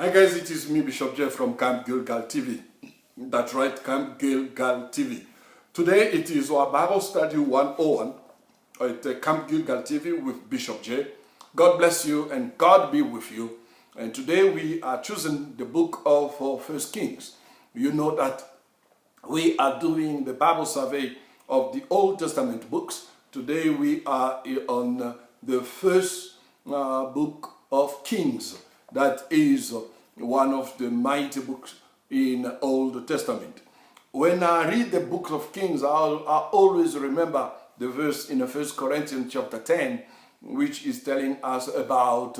Hi guys, it is me, Bishop Jeff from Camp Gilgal TV. That's right, Camp Gilgal TV. Today it is our Bible Study 101 at Camp Gilgal TV with Bishop J. God bless you and God be with you. And today we are choosing the book of 1 Kings. You know that we are doing the Bible survey of the Old Testament books. Today we are on the first book of Kings. That is one of the mighty books in the Old Testament. When I read the book of Kings, I always remember the verse in 1 Corinthians chapter 10, which is telling us about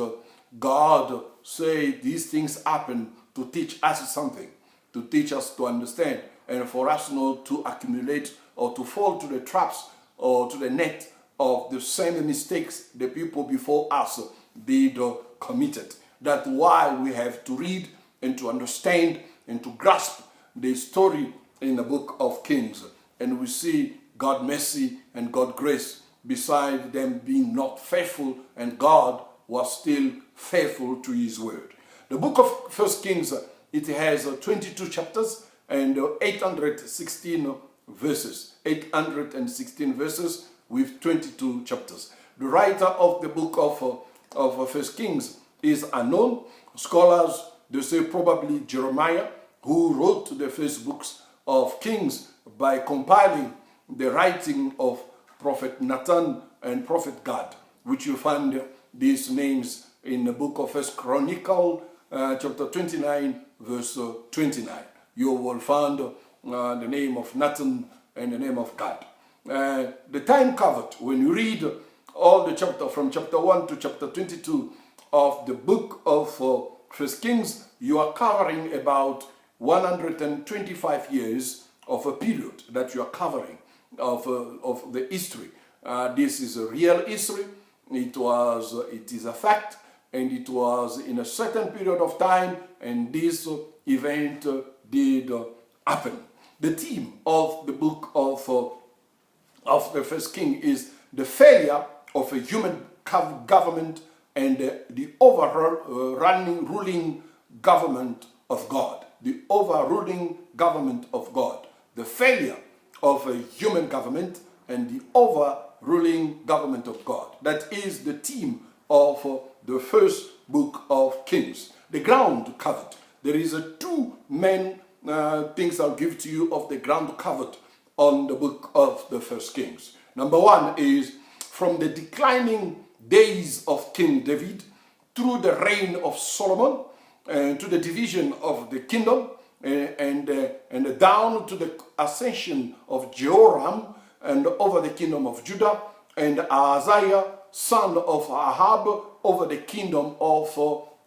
God say these things happen to teach us something, to teach us to understand, and for us not to accumulate or to fall to the traps or to the net of the same mistakes the people before us did committed. That's why we have to read and to understand and to grasp the story in the book of Kings. And we see God mercy and God grace beside them being not faithful, and God was still faithful to his word. The book of 1 Kings, it has 22 chapters and 816 verses. 816 verses with 22 chapters. The writer of the book of 1 Kings is unknown. Scholars, they say probably Jeremiah, who wrote the first books of Kings by compiling the writing of Prophet Nathan and Prophet Gad, which you find these names in the book of 1 Chronicle, chapter 29, verse 29. You will find the name of Nathan and the name of Gad. The time covered, when you read all the chapter from chapter 1 to chapter 22 of the book of 1 Kings, you are covering about 125 years of a period that you are covering of the history. This is a real history. It is a fact, and it was in a certain period of time, and this event did happen. The theme of the book of the first king is the failure of a human government and the overrunning ruling government of God. The overruling government of God. The failure of a human government and the overruling government of God. That is the theme of the first book of Kings. The ground covered. There is two main things I'll give to you of the ground covered on the book of the first Kings. Number one is from the declining days of King David through the reign of Solomon to the division of the kingdom and down to the ascension of Jehoram and over the kingdom of Judah, and Ahaziah, son of Ahab, over the kingdom of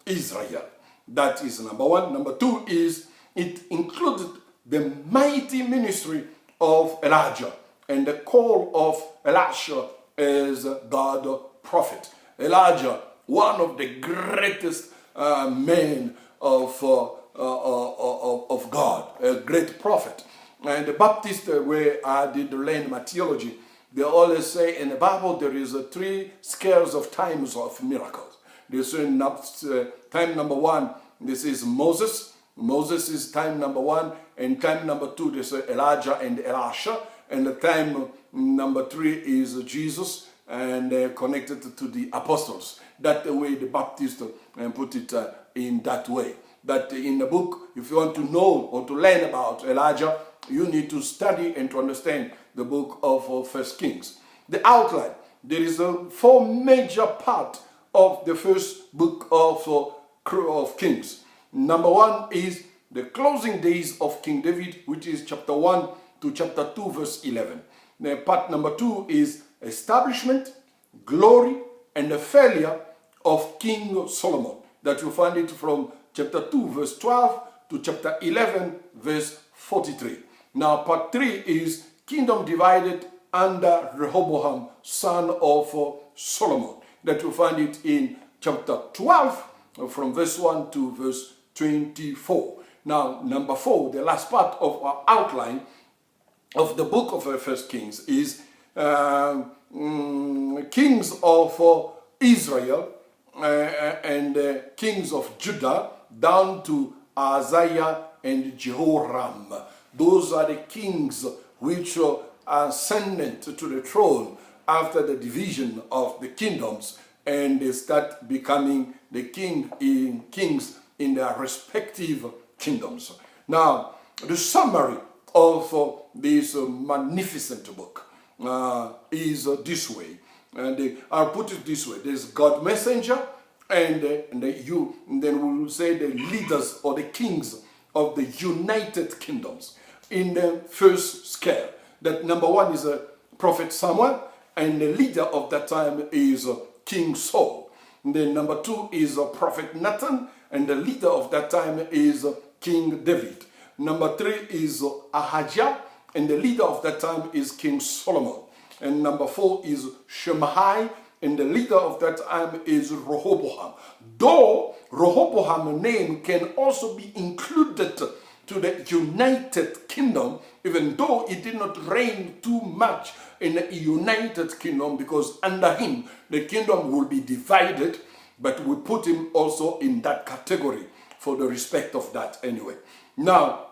Israel. That is number one. Number two is it included the mighty ministry of Elijah and the call of Elisha as God prophet. Elijah, one of the greatest men of God, a great prophet. And the Baptist, where I did learn my theology, they always say in the Bible there is 3 scales of times of miracles. They say time number 1, this is Moses. Moses is time number 1, and time number 2, they say Elijah and Elisha, and the time number 3 is Jesus, and connected to the apostles. That's the way the Baptists put it in that way. That in the book, if you want to know or to learn about Elijah, you need to study and to understand the book of 1 Kings. The outline, there is 4 major parts of the first book of Kings. Number 1 is the closing days of King David, which is chapter 1 to chapter 2, verse 11. Then part number 2 is establishment, glory, and the failure of King Solomon. That you find it from chapter 2, verse 12 to chapter 11, verse 43. Now, part 3 is kingdom divided under Rehoboam, son of Solomon. That you find it in chapter 12, from verse 1 to verse 24. Now, number 4, the last part of our outline of the book of 1 Kings is kings of Israel and kings of Judah down to Ahaziah and Jehoram. Those are the kings which are ascendant to the throne after the division of the kingdoms, and they start becoming the kings in their respective kingdoms. Now, the summary of this magnificent book is this way, and I'll put it this way: there's God messenger, and then we will say the leaders or the kings of the United Kingdoms in the first scale. That number one is Prophet Samuel, and the leader of that time is King Saul. And then number two is Prophet Nathan, and the leader of that time is King David. Number three is Ahijah, and the leader of that time is King Solomon. And number four is Shemaiah, and the leader of that time is Rehoboam. Though Rehoboam's name can also be included to the United Kingdom, even though he did not reign too much in the United Kingdom, because under him the kingdom will be divided, but we put him also in that category for the respect of that anyway. Now,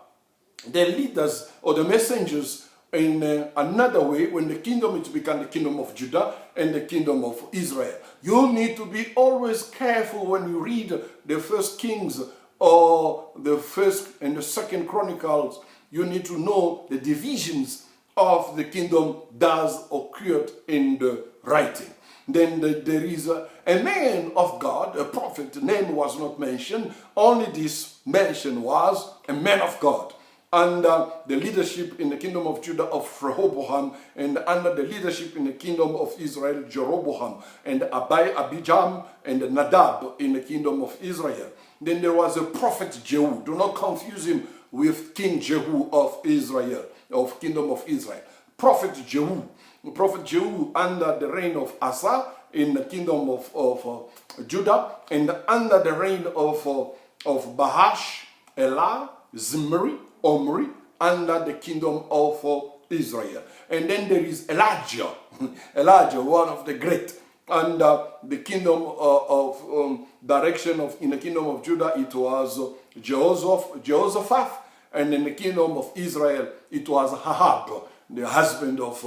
the leaders or the messengers in another way, when the kingdom is become the kingdom of Judah and the kingdom of Israel. You need to be always careful when you read the first Kings or the first and the second Chronicles. You need to know the divisions of the kingdom does occurred in the writing. Then there is a man of God, a prophet. The name was not mentioned. Only this mention was a man of God, under the leadership in the kingdom of Judah of Rehoboam, and under the leadership in the kingdom of Israel, Jeroboam, and Abijam and Nadab in the kingdom of Israel. Then there was a prophet Jehu. Do not confuse him with King Jehu of Israel, of kingdom of Israel. Prophet Jehu under the reign of Asa in the kingdom of Judah, and under the reign of Bahash, Elah, Zimri, Omri, under the kingdom of Israel. And then there is Elijah, one of the great, under the kingdom of direction of, in the kingdom of Judah, it was Jehoshaphat, and in the kingdom of Israel, it was Ahab, the husband of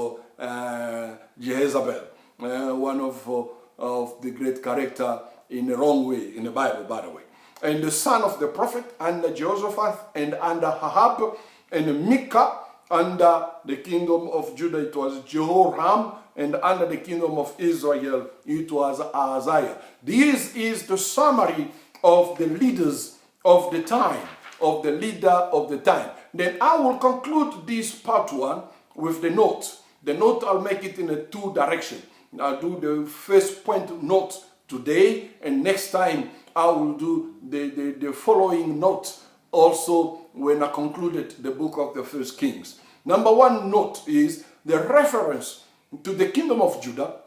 Jezebel, one of the great character in the wrong way in the Bible, by the way. And the son of the prophet under Jehoshaphat and under Ahab, and Micah under the kingdom of Judah, it was Jehoram, and under the kingdom of Israel, it was Ahaziah. This is the summary of the leaders of the time, of the leader of the time. Then I will conclude this part one with the note. The note, I'll make it in a two direction. I'll do the first point note today, and next time I will do the following note also when I concluded the book of the first Kings. Number one note is the reference to the kingdom of Judah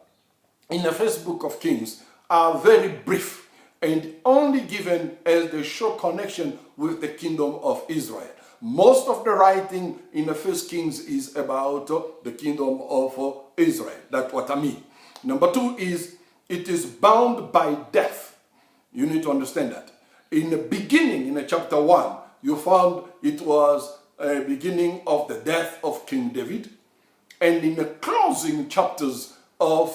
in the first book of Kings are very brief and only given as the short connection with the kingdom of Israel. Most of the writing in the first Kings is about the kingdom of Israel. That's what I mean. Number two is it is bound by death. You need to understand that. In the beginning, in the chapter 1, you found it was a beginning of the death of King David. And in the closing chapters of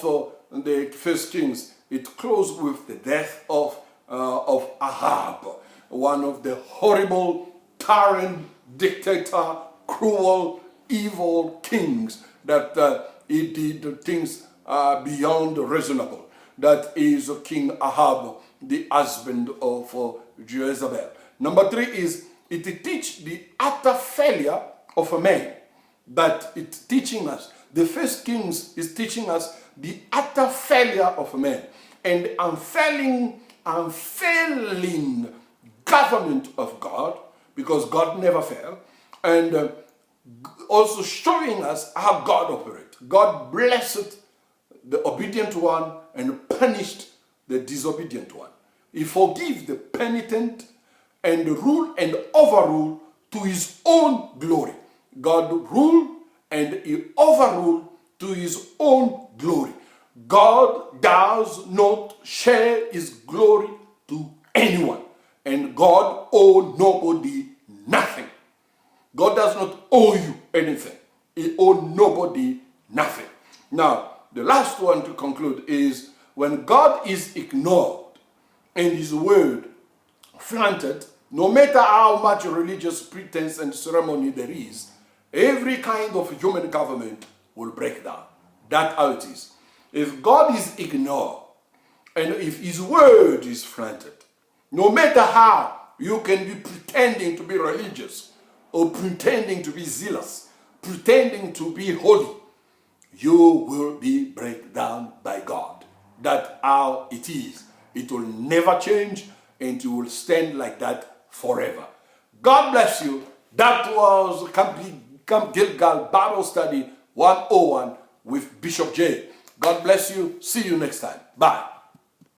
the first Kings, it closed with the death of Ahab, one of the horrible, tyrant, dictator, cruel, evil kings that he did things beyond reasonable. That is King Ahab, the husband of Jezebel. Number three is it teaches the utter failure of a man. That it's teaching us. The first Kings is teaching us the utter failure of a man and the unfailing government of God, because God never failed, and also showing us how God operates. God blessed the obedient one and punished the disobedient one. He forgives the penitent and rule and overrule to his own glory. God ruled and he overruled to his own glory. God does not share his glory to anyone. And God owes nobody nothing. God does not owe you anything. He owes nobody nothing. Now, the last one to conclude is when God is ignored and his word flaunted, no matter how much religious pretense and ceremony there is, every kind of human government will break down. That's how it is. If God is ignored and if his word is flaunted, no matter how you can be pretending to be religious or pretending to be zealous, pretending to be holy, you will be break down by God. That's how it is. It will never change and it will stand like that forever. God bless you. That was Camp Gilgal Bible Study 101 with Bishop J. God bless you. See you next time. Bye.